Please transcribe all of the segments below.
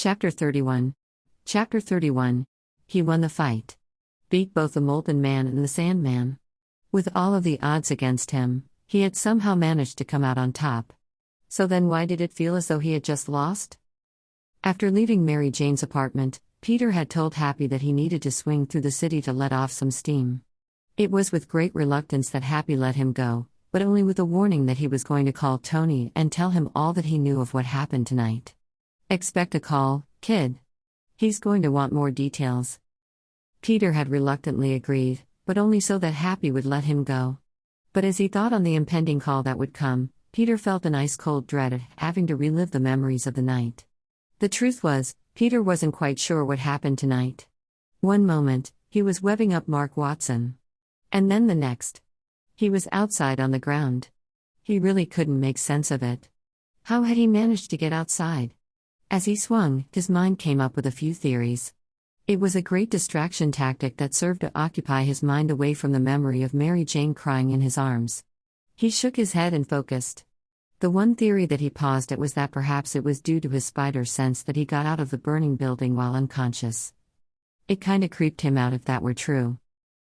Chapter 31. Chapter 31. He won the fight. Beat both the Molten Man and the Sandman. With all of the odds against him, he had somehow managed to come out on top. So then why did it feel as though he had just lost? After leaving Mary Jane's apartment, Peter had told Happy that he needed to swing through the city to let off some steam. It was with great reluctance that Happy let him go, but only with a warning that he was going to call Tony and tell him all that he knew of what happened tonight. Expect a call, kid. He's going to want more details. Peter had reluctantly agreed, but only so that Happy would let him go. But as he thought on the impending call that would come, Peter felt an ice-cold dread at having to relive the memories of the night. The truth was, Peter wasn't quite sure what happened tonight. One moment, he was webbing up Mark Watson. And then the next. He was outside on the ground. He really couldn't make sense of it. How had he managed to get outside? As he swung, his mind came up with a few theories. It was a great distraction tactic that served to occupy his mind away from the memory of Mary Jane crying in his arms. He shook his head and focused. The one theory that he paused at was that perhaps it was due to his spider sense that he got out of the burning building while unconscious. It kinda creeped him out if that were true.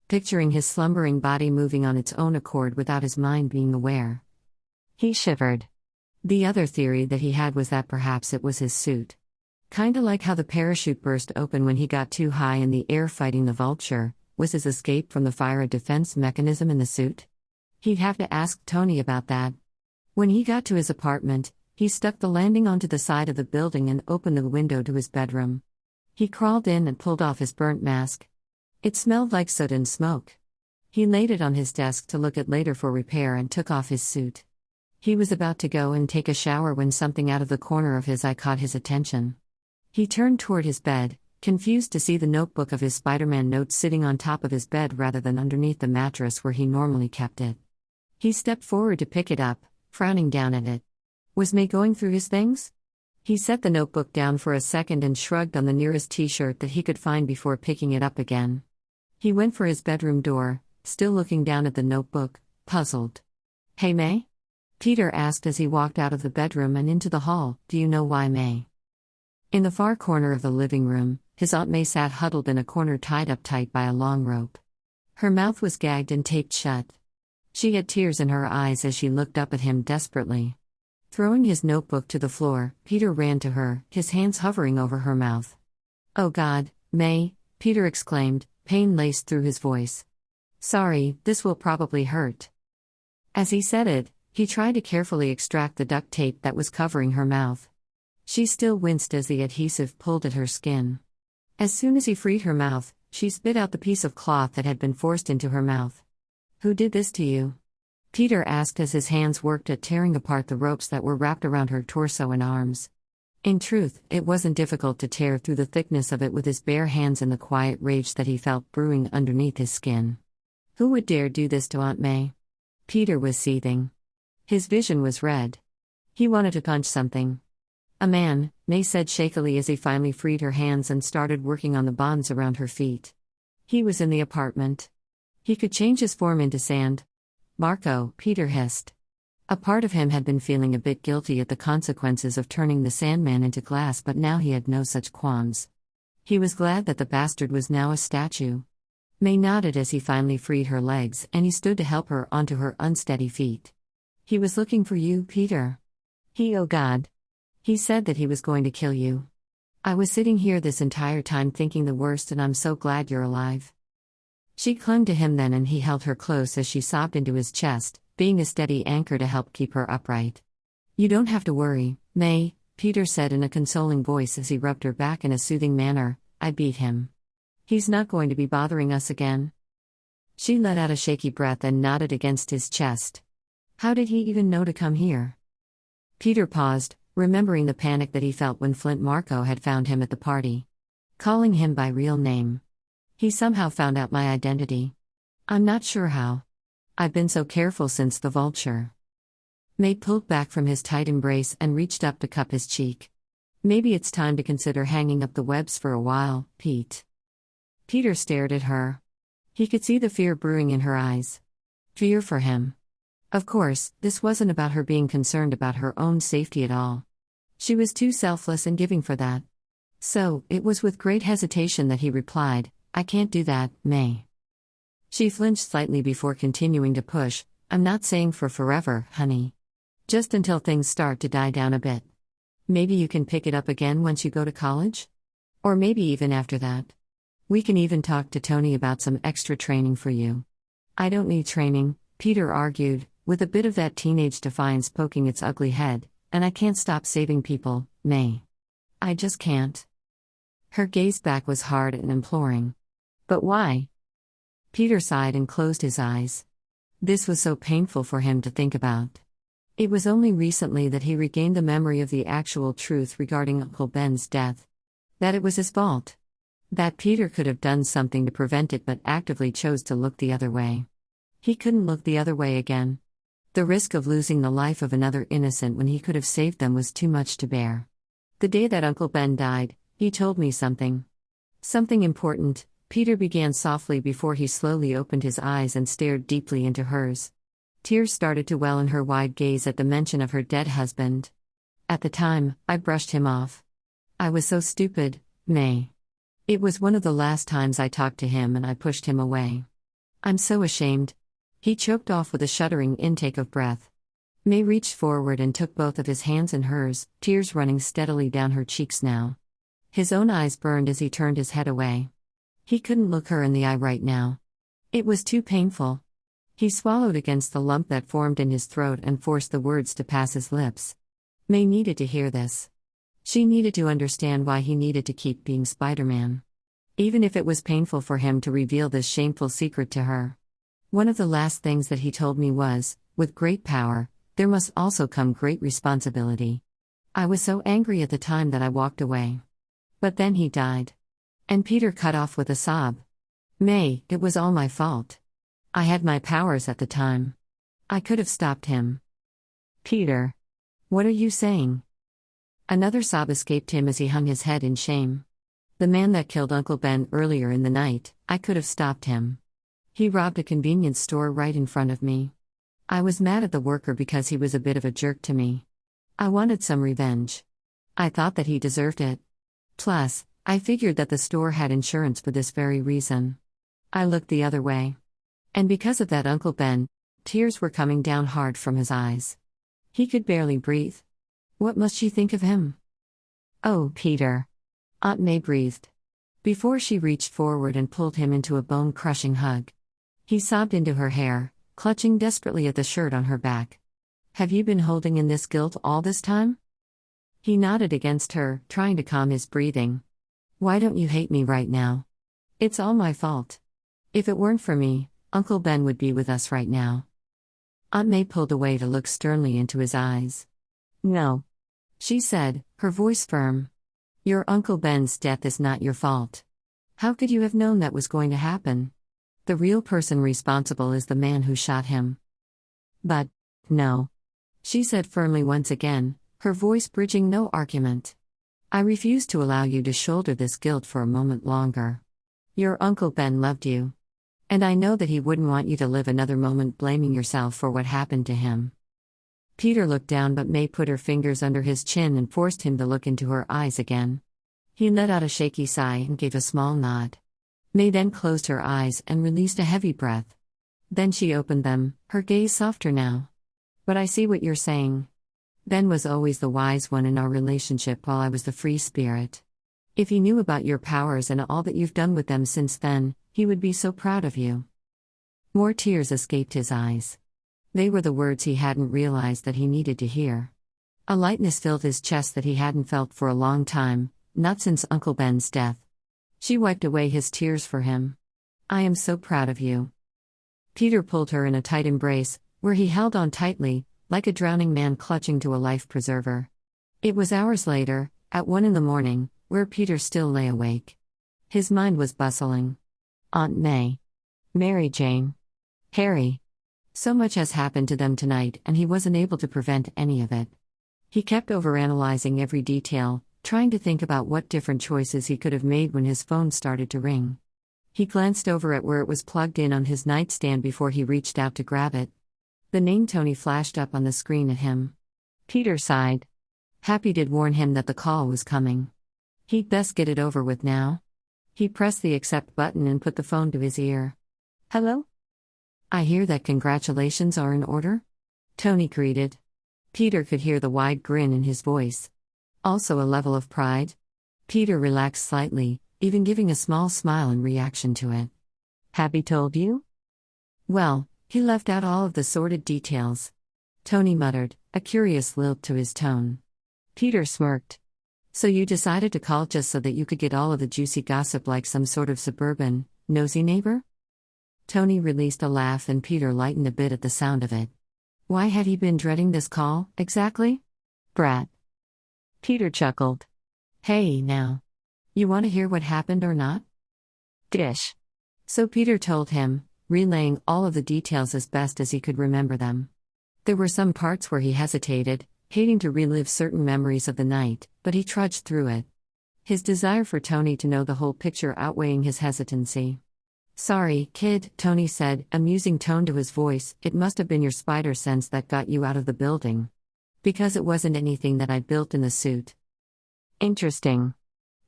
Picturing his slumbering body moving on its own accord without his mind being aware. He shivered. The other theory that he had was that perhaps it was his suit. Kinda like how the parachute burst open when he got too high in the air fighting the vulture, was his escape from the fire a defense mechanism in the suit? He'd have to ask Tony about that. When he got to his apartment, he stuck the landing onto the side of the building and opened the window to his bedroom. He crawled in and pulled off his burnt mask. It smelled like soot and smoke. He laid it on his desk to look at later for repair and took off his suit. He was about to go and take a shower when something out of the corner of his eye caught his attention. He turned toward his bed, confused to see the notebook of his Spider-Man notes sitting on top of his bed rather than underneath the mattress where he normally kept it. He stepped forward to pick it up, frowning down at it. Was May going through his things? He set the notebook down for a second and shrugged on the nearest t-shirt that he could find before picking it up again. He went for his bedroom door, still looking down at the notebook, puzzled. "Hey May?" Peter asked as he walked out of the bedroom and into the hall. "Do you know why, May?" In the far corner of the living room, his Aunt May sat huddled in a corner tied up tight by a long rope. Her mouth was gagged and taped shut. She had tears in her eyes as she looked up at him desperately. Throwing his notebook to the floor, Peter ran to her, his hands hovering over her mouth. "Oh God, May," Peter exclaimed, pain laced through his voice. "Sorry, this will probably hurt." As he said it, he tried to carefully extract the duct tape that was covering her mouth. She still winced as the adhesive pulled at her skin. As soon as he freed her mouth, she spit out the piece of cloth that had been forced into her mouth. "Who did this to you?" Peter asked as his hands worked at tearing apart the ropes that were wrapped around her torso and arms. In truth, it wasn't difficult to tear through the thickness of it with his bare hands in the quiet rage that he felt brewing underneath his skin. Who would dare do this to Aunt May? Peter was seething. His vision was red. He wanted to punch something. "A man," May said shakily as he finally freed her hands and started working on the bonds around her feet. He was in the apartment. He could change his form into sand. "Marco," Peter hissed. A part of him had been feeling a bit guilty at the consequences of turning the Sandman into glass, but now he had no such qualms. He was glad that the bastard was now a statue. May nodded as he finally freed her legs and he stood to help her onto her unsteady feet. "He was looking for you, Peter. Oh God. He said that he was going to kill you. I was sitting here this entire time thinking the worst, and I'm so glad you're alive." She clung to him then and he held her close as she sobbed into his chest, being a steady anchor to help keep her upright. "You don't have to worry, May," Peter said in a consoling voice as he rubbed her back in a soothing manner. "I beat him. He's not going to be bothering us again." She let out a shaky breath and nodded against his chest. "How did he even know to come here?" Peter paused, remembering the panic that he felt when Flint Marco had found him at the party. Calling him by real name. "He somehow found out my identity. I'm not sure how. I've been so careful since the vulture." May pulled back from his tight embrace and reached up to cup his cheek. "Maybe it's time to consider hanging up the webs for a while, Pete." Peter stared at her. He could see the fear brewing in her eyes. Fear for him. Of course, this wasn't about her being concerned about her own safety at all. She was too selfless and giving for that. So, it was with great hesitation that he replied, "I can't do that, May." She flinched slightly before continuing to push, "I'm not saying for forever, honey. Just until things start to die down a bit. Maybe you can pick it up again once you go to college? Or maybe even after that. We can even talk to Tony about some extra training for you." "I don't need training," Peter argued, with a bit of that teenage defiance poking its ugly head, "and I can't stop saving people, May. I just can't." Her gaze back was hard and imploring. "But why?" Peter sighed and closed his eyes. This was so painful for him to think about. It was only recently that he regained the memory of the actual truth regarding Uncle Ben's death. That it was his fault. That Peter could have done something to prevent it but actively chose to look the other way. He couldn't look the other way again. The risk of losing the life of another innocent when he could have saved them was too much to bear. "The day that Uncle Ben died, he told me something. Something important," Peter began softly before he slowly opened his eyes and stared deeply into hers. Tears started to well in her wide gaze at the mention of her dead husband. "At the time, I brushed him off. I was so stupid, May. It was one of the last times I talked to him and I pushed him away. I'm so ashamed." He choked off with a shuddering intake of breath. May reached forward and took both of his hands in hers, tears running steadily down her cheeks now. His own eyes burned as he turned his head away. He couldn't look her in the eye right now. It was too painful. He swallowed against the lump that formed in his throat and forced the words to pass his lips. May needed to hear this. She needed to understand why he needed to keep being Spider-Man. Even if it was painful for him to reveal this shameful secret to her. "One of the last things that he told me was, with great power, there must also come great responsibility. I was so angry at the time that I walked away. But then he died." And Peter cut off with a sob. "May, it was all my fault. I had my powers at the time. I could have stopped him." "Peter. What are you saying?" Another sob escaped him as he hung his head in shame. "The man that killed Uncle Ben earlier in the night, I could have stopped him. He robbed a convenience store right in front of me. I was mad at the worker because he was a bit of a jerk to me. I wanted some revenge. I thought that he deserved it. Plus, I figured that the store had insurance for this very reason. I looked the other way. And because of that Uncle Ben," tears were coming down hard from his eyes. He could barely breathe. What must she think of him? "Oh, Peter." Aunt May breathed. Before she reached forward and pulled him into a bone-crushing hug. He sobbed into her hair, clutching desperately at the shirt on her back. "Have you been holding in this guilt all this time?" He nodded against her, trying to calm his breathing. "Why don't you hate me right now? It's all my fault. If it weren't for me, Uncle Ben would be with us right now." Aunt May pulled away to look sternly into his eyes. "No," she said, her voice firm. "Your Uncle Ben's death is not your fault. How could you have known that was going to happen? The real person responsible is the man who shot him." "But, no," she said firmly once again, her voice bridging no argument. "I refuse to allow you to shoulder this guilt for a moment longer. Your Uncle Ben loved you. And I know that he wouldn't want you to live another moment blaming yourself for what happened to him." Peter looked down, but May put her fingers under his chin and forced him to look into her eyes again. He let out a shaky sigh and gave a small nod. May then closed her eyes and released a heavy breath. Then she opened them, her gaze softer now. "But I see what you're saying. Ben was always the wise one in our relationship while I was the free spirit. If he knew about your powers and all that you've done with them since then, he would be so proud of you." More tears escaped his eyes. They were the words he hadn't realized that he needed to hear. A lightness filled his chest that he hadn't felt for a long time, not since Uncle Ben's death. She wiped away his tears for him. "I am so proud of you." Peter pulled her in a tight embrace, where he held on tightly, like a drowning man clutching to a life preserver. It was hours later, at 1 a.m, where Peter still lay awake. His mind was bustling. Aunt May. Mary Jane. Harry. So much has happened to them tonight, and he wasn't able to prevent any of it. He kept overanalyzing every detail, trying to think about what different choices he could have made when his phone started to ring. He glanced over at where it was plugged in on his nightstand before he reached out to grab it. The name Tony flashed up on the screen at him. Peter sighed. Happy did warn him that the call was coming. He'd best get it over with now. He pressed the accept button and put the phone to his ear. Hello? I hear that congratulations are in order? Tony greeted. Peter could hear the wide grin in his voice. Also a level of pride. Peter relaxed slightly, even giving a small smile in reaction to it. Have he told you? Well, he left out all of the sordid details. Tony muttered, a curious lilt to his tone. Peter smirked. So you decided to call just so that you could get all of the juicy gossip like some sort of suburban, nosy neighbor? Tony released a laugh and Peter lightened a bit at the sound of it. Why had he been dreading this call, exactly? Brat. Peter chuckled. Hey, now. You want to hear what happened or not? Dish. So Peter told him, relaying all of the details as best as he could remember them. There were some parts where he hesitated, hating to relive certain memories of the night, but he trudged through it. His desire for Tony to know the whole picture outweighing his hesitancy. Sorry, kid, Tony said, amusing tone to his voice, it must have been your spider sense that got you out of the building. Because it wasn't anything that I'd built in the suit. Interesting.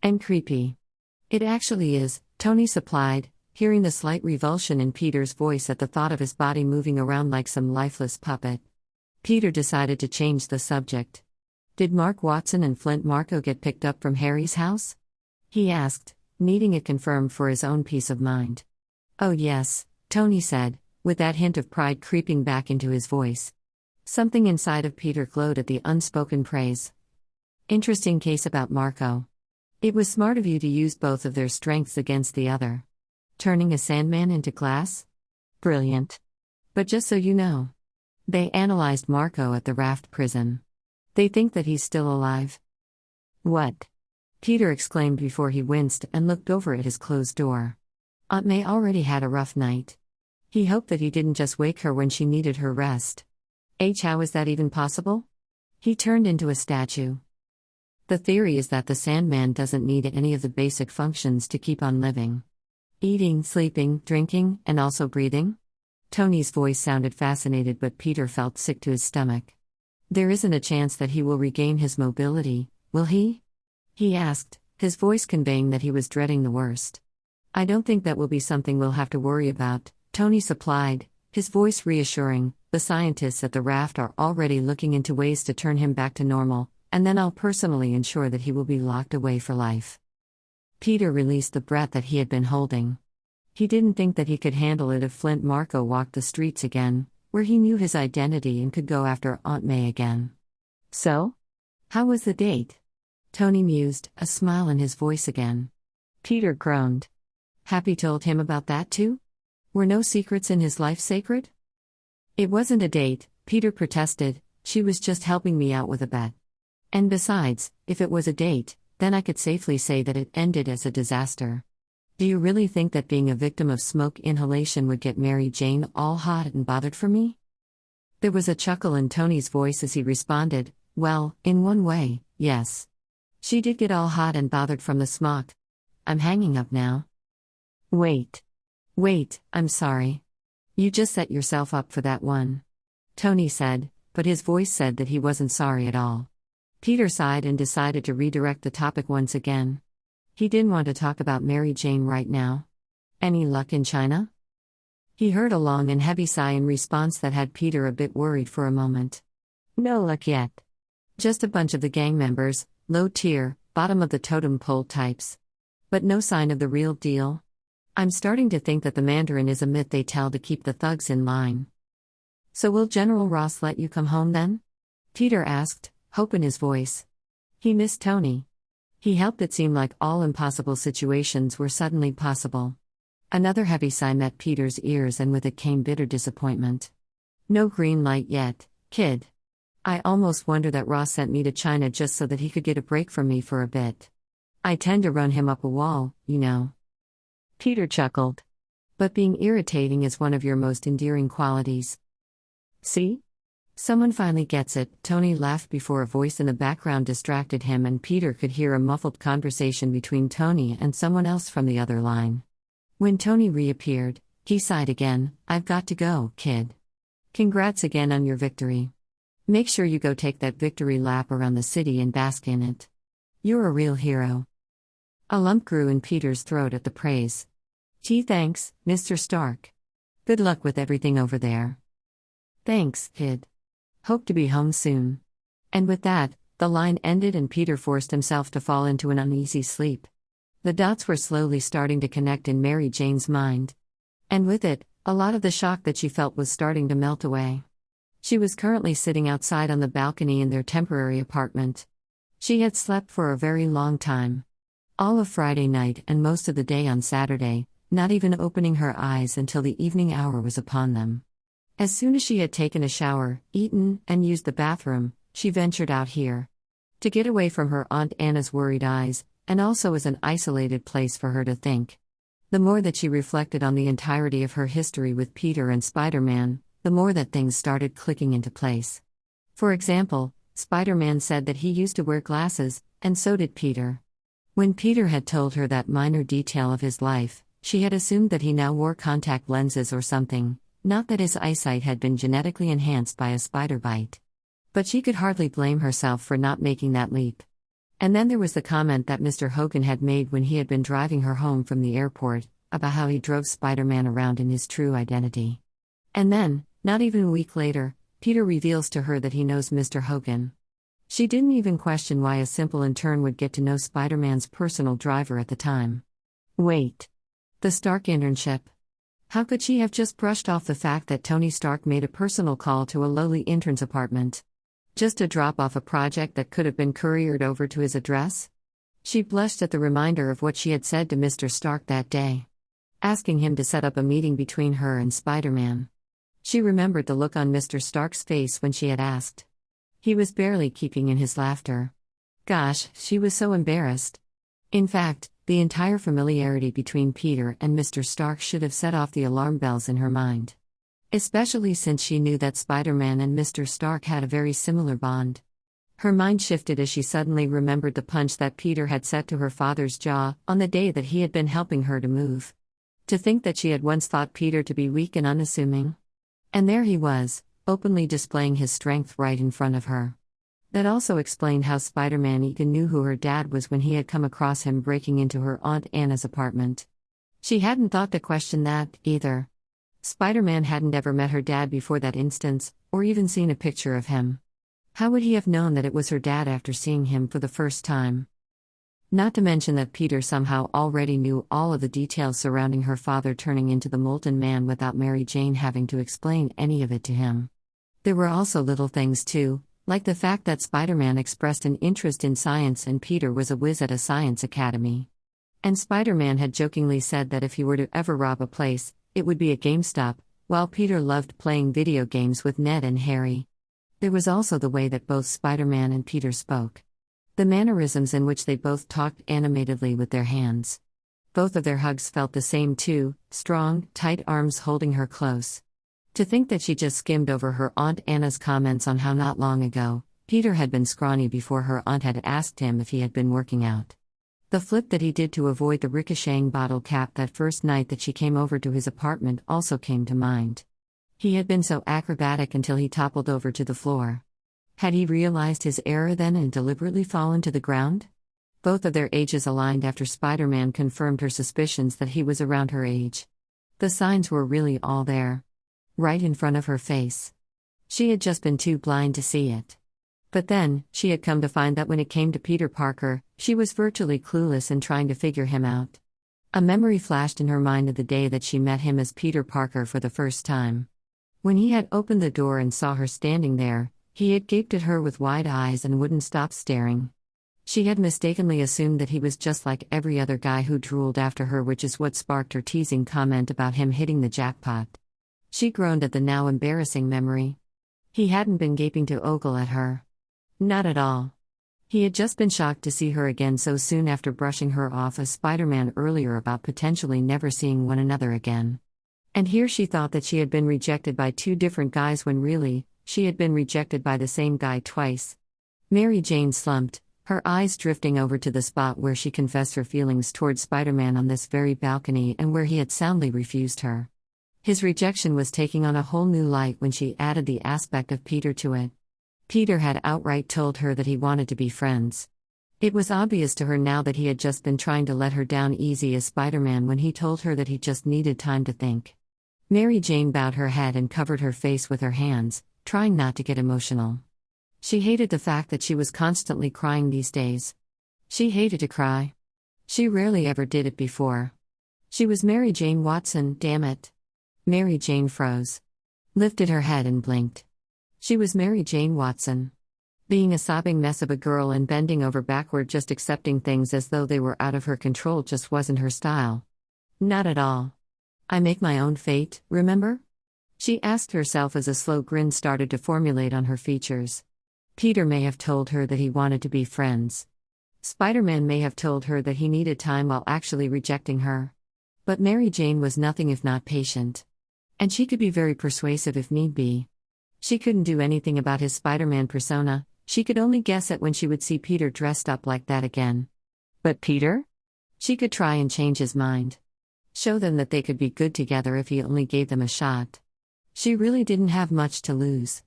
And creepy. It actually is, Tony supplied, hearing the slight revulsion in Peter's voice at the thought of his body moving around like some lifeless puppet. Peter decided to change the subject. Did Mark Watson and Flint Marco get picked up from Harry's house? He asked, needing it confirmed for his own peace of mind. Oh yes, Tony said, with that hint of pride creeping back into his voice. Something inside of Peter glowed at the unspoken praise. Interesting case about Marco. It was smart of you to use both of their strengths against the other. Turning a sandman into glass? Brilliant. But just so you know, they analyzed Marco at the Raft prison. They think that he's still alive. What? Peter exclaimed before he winced and looked over at his closed door. Aunt May already had a rough night. He hoped that he didn't just wake her when she needed her rest. How is that even possible? He turned into a statue. The theory is that the Sandman doesn't need any of the basic functions to keep on living. Eating, sleeping, drinking, and also breathing? Tony's voice sounded fascinated, but Peter felt sick to his stomach. There isn't a chance that he will regain his mobility, will he? He asked, his voice conveying that he was dreading the worst. I don't think that will be something we'll have to worry about, Tony supplied, his voice reassuring. The scientists at the Raft are already looking into ways to turn him back to normal, and then I'll personally ensure that he will be locked away for life. Peter released the breath that he had been holding. He didn't think that he could handle it if Flint Marco walked the streets again, where he knew his identity and could go after Aunt May again. So? How was the date? Tony mused, a smile in his voice again. Peter groaned. Happy told him about that too? Were no secrets in his life sacred? It wasn't a date, Peter protested, she was just helping me out with a bet. And besides, if it was a date, then I could safely say that it ended as a disaster. Do you really think that being a victim of smoke inhalation would get Mary Jane all hot and bothered for me? There was a chuckle in Tony's voice as he responded, well, in one way, yes. She did get all hot and bothered from the smoke. I'm hanging up now. Wait, I'm sorry. You just set yourself up for that one. Tony said, but his voice said that he wasn't sorry at all. Peter sighed and decided to redirect the topic once again. He didn't want to talk about Mary Jane right now. Any luck in China? He heard a long and heavy sigh in response that had Peter a bit worried for a moment. No luck yet. Just a bunch of the gang members, low tier, bottom of the totem pole types. But no sign of the real deal. I'm starting to think that the Mandarin is a myth they tell to keep the thugs in line. So will General Ross let you come home then? Peter asked, hope in his voice. He missed Tony. He helped it seem like all impossible situations were suddenly possible. Another heavy sigh met Peter's ears, and with it came bitter disappointment. No green light yet, kid. I almost wonder that Ross sent me to China just so that he could get a break from me for a bit. I tend to run him up a wall, you know. Peter chuckled. But being irritating is one of your most endearing qualities. See? Someone finally gets it, Tony laughed before a voice in the background distracted him and Peter could hear a muffled conversation between Tony and someone else from the other line. When Tony reappeared, he sighed again, I've got to go, kid. Congrats again on your victory. Make sure you go take that victory lap around the city and bask in it. You're a real hero. A lump grew in Peter's throat at the praise. Gee, thanks, Mr. Stark. Good luck with everything over there. Thanks, kid. Hope to be home soon. And with that, the line ended and Peter forced himself to fall into an uneasy sleep. The dots were slowly starting to connect in Mary Jane's mind. And with it, a lot of the shock that she felt was starting to melt away. She was currently sitting outside on the balcony in their temporary apartment. She had slept for a very long time. All of Friday night and most of the day on Saturday, not even opening her eyes until the evening hour was upon them. As soon as she had taken a shower, eaten, and used the bathroom, she ventured out here. To get away from her Aunt Anna's worried eyes, and also as an isolated place for her to think. The more that she reflected on the entirety of her history with Peter and Spider-Man, the more that things started clicking into place. For example, Spider-Man said that he used to wear glasses, and so did Peter. When Peter had told her that minor detail of his life, she had assumed that he now wore contact lenses or something, not that his eyesight had been genetically enhanced by a spider bite. But she could hardly blame herself for not making that leap. And then there was the comment that Mr. Hogan had made when he had been driving her home from the airport, about how he drove Spider-Man around in his true identity. And then, not even a week later, Peter reveals to her that he knows Mr. Hogan. She didn't even question why a simple intern would get to know Spider-Man's personal driver at the time. Wait. The Stark internship. How could she have just brushed off the fact that Tony Stark made a personal call to a lowly intern's apartment? Just to drop off a project that could have been couriered over to his address? She blushed at the reminder of what she had said to Mr. Stark that day, asking him to set up a meeting between her and Spider-Man. She remembered the look on Mr. Stark's face when she had asked. He was barely keeping in his laughter. Gosh, she was so embarrassed. In fact, the entire familiarity between Peter and Mr. Stark should have set off the alarm bells in her mind. Especially since she knew that Spider-Man and Mr. Stark had a very similar bond. Her mind shifted as she suddenly remembered the punch that Peter had set to her father's jaw on the day that he had been helping her to move. To think that she had once thought Peter to be weak and unassuming. And there he was, openly displaying his strength right in front of her. That also explained how Spider-Man even knew who her dad was when he had come across him breaking into her Aunt Anna's apartment. She hadn't thought to question that, either. Spider-Man hadn't ever met her dad before that instance, or even seen a picture of him. How would he have known that it was her dad after seeing him for the first time? Not to mention that Peter somehow already knew all of the details surrounding her father turning into the molten man without Mary Jane having to explain any of it to him. There were also little things too, like the fact that Spider-Man expressed an interest in science and Peter was a whiz at a science academy. And Spider-Man had jokingly said that if he were to ever rob a place, it would be a GameStop, while Peter loved playing video games with Ned and Harry. There was also the way that both Spider-Man and Peter spoke. The mannerisms in which they both talked animatedly with their hands. Both of their hugs felt the same too, strong, tight arms holding her close. To think that she just skimmed over her Aunt Anna's comments on how not long ago, Peter had been scrawny before her aunt had asked him if he had been working out. The flip that he did to avoid the ricocheting bottle cap that first night that she came over to his apartment also came to mind. He had been so acrobatic until he toppled over to the floor. Had he realized his error then and deliberately fallen to the ground? Both of their ages aligned after Spider-Man confirmed her suspicions that he was around her age. The signs were really all there. Right in front of her face. She had just been too blind to see it. But then, she had come to find that when it came to Peter Parker, she was virtually clueless in trying to figure him out. A memory flashed in her mind of the day that she met him as Peter Parker for the first time. When he had opened the door and saw her standing there, he had gaped at her with wide eyes and wouldn't stop staring. She had mistakenly assumed that he was just like every other guy who drooled after her, which is what sparked her teasing comment about him hitting the jackpot. She groaned at the now embarrassing memory. He hadn't been gaping to ogle at her. Not at all. He had just been shocked to see her again so soon after brushing her off as Spider-Man earlier about potentially never seeing one another again. And here she thought that she had been rejected by two different guys when really, she had been rejected by the same guy twice. Mary Jane slumped, her eyes drifting over to the spot where she confessed her feelings toward Spider-Man on this very balcony and where he had soundly refused her. His rejection was taking on a whole new light when she added the aspect of Peter to it. Peter had outright told her that he wanted to be friends. It was obvious to her now that he had just been trying to let her down easy as Spider-Man when he told her that he just needed time to think. Mary Jane bowed her head and covered her face with her hands, trying not to get emotional. She hated the fact that she was constantly crying these days. She hated to cry. She rarely ever did it before. She was Mary Jane Watson, damn it. Mary Jane froze. Lifted her head and blinked. She was Mary Jane Watson. Being a sobbing mess of a girl and bending over backward just accepting things as though they were out of her control just wasn't her style. Not at all. I make my own fate, remember? She asked herself as a slow grin started to formulate on her features. Peter may have told her that he wanted to be friends. Spider-Man may have told her that he needed time while actually rejecting her. But Mary Jane was nothing if not patient. And she could be very persuasive if need be. She couldn't do anything about his Spider-Man persona, she could only guess at when she would see Peter dressed up like that again. But Peter? She could try and change his mind. Show them that they could be good together if he only gave them a shot. She really didn't have much to lose.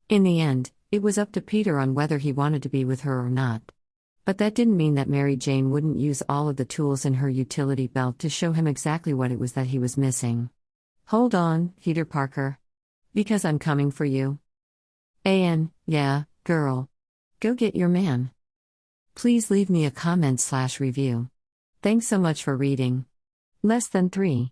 In the end, it was up to Peter on whether he wanted to be with her or not. But that didn't mean that Mary Jane wouldn't use all of the tools in her utility belt to show him exactly what it was that he was missing. Hold on, Peter Parker. Because I'm coming for you. Yeah, girl. Go get your man. Please leave me a comment/review. Thanks so much for reading. Less than 3.